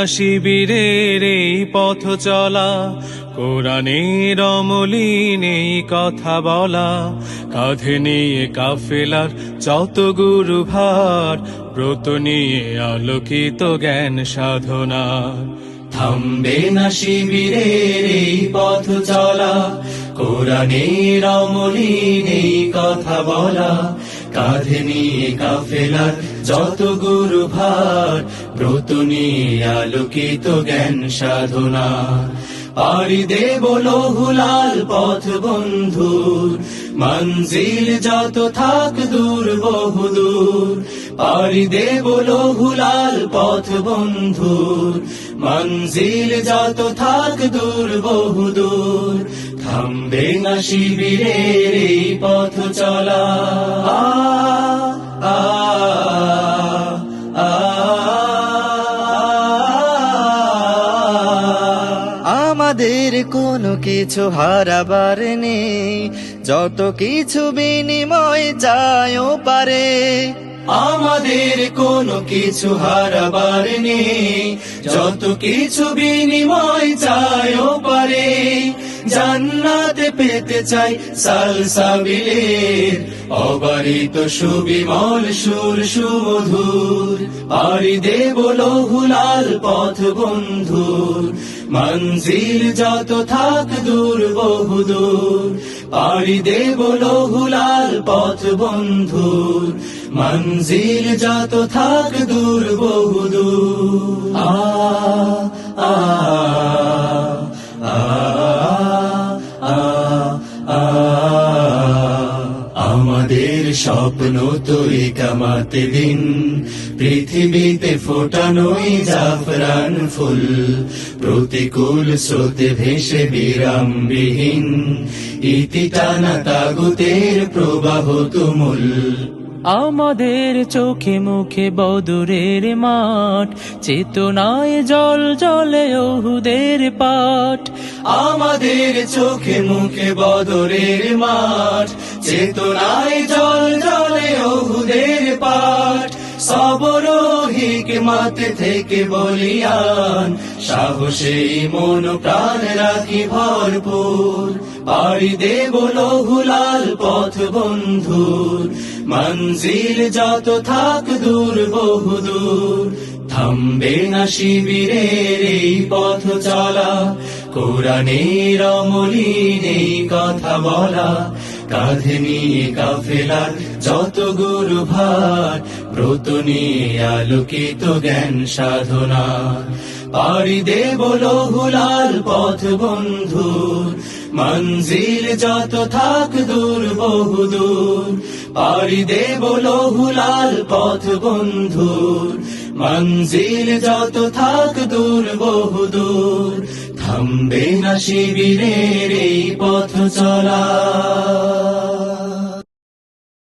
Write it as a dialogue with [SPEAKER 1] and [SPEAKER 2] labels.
[SPEAKER 1] না শিবিরের এই পথ চলা, কোরআনের অমলিন এই কথা বলা, কাঁধে নিয়ে কাফেলার যত গুরু ভার, ব্রত নিয়ে আলোকিত জ্ঞান সাধনা। থামবে না শিবিরের এই পথ চলা, কোরআনের অমলিন এই কথা বলা, কাঁধে নিয়ে কাফেলার যত গুরু ভার, ব্রত নিয়ে আলোকিত জ্ঞান সাধনা। পাড়ি দেব লৌহুলাল পথ বন্ধুর, মঞ্জিল যত থাক দূর বহুদূর। পাড়ি দেব লৌহুলাল পথ বন্ধুর, মঞ্জিল যত থাক দূর বহুদূর। থামবে না শিবিরের এই পথ চলা।
[SPEAKER 2] আমাদের কোনো কিছু হারাবার নেই, যত কিছু বিনিময় চাইও পারে।
[SPEAKER 1] আমাদের কোনো কিছু হারাবার নেই, যত কিছু বিনিময় চাইও পারে। জান্নাতে পেতে চাই সালসাবিলের, অবারিত সুবিমল সুর সুমধুর। পাড়ি দেব লৌহুলাল পথ বন্ধুর, মঞ্জিল যত থাক দূর বহুদূর। পাড়ি দেব লৌহুলাল পথ বন্ধুর, মঞ্জিল যত থাক দূর বহুদূর। আমাদের স্বপ্ন তো একামাতে দিন, পৃথিবীতে ফোটানোই জাফরান ফুল। প্রতিকূল স্রোতে ভেসে বিরামবিহীন, ইতি টানা তাগুতের প্রবাহ তুমুল।
[SPEAKER 3] আমাদের চোখে মুখে বদরের মাঠ, চেতনায় জল জলে উহুদের পাঠ।
[SPEAKER 1] আমাদের চোখে মুখে বদরের মাঠ, চেতনায় জল জলে উহুদের পাঠ। সবর হিকমত থেকে বলিয়ান, সাহসে মন প্রাণ রাখি ভরপুর। পাড়ি দেব লৌহুলাল পথ বন্ধুর, মঞ্জিল যত থাক দূর বহুদূর। থামবে না শিবিরের এই পথ চলা, কোরআনের অমলিন এই কথা বলা, কাঁধে নিয়ে কাফেলার যত গুরু ভার, ব্রত নিয়ে আলোকিত জ্ঞান সাধনা। পাড়ি দেব লৌহুলাল পথ বন্ধুর, মঞ্জিল যত থাক দূর বহুদূর। পাড়ি দেব লৌহুলাল পথ বন্ধুর, মঞ্জিল যত থাক দূর বহুদূর। থামবে না শিবিরের এই পথ চলা।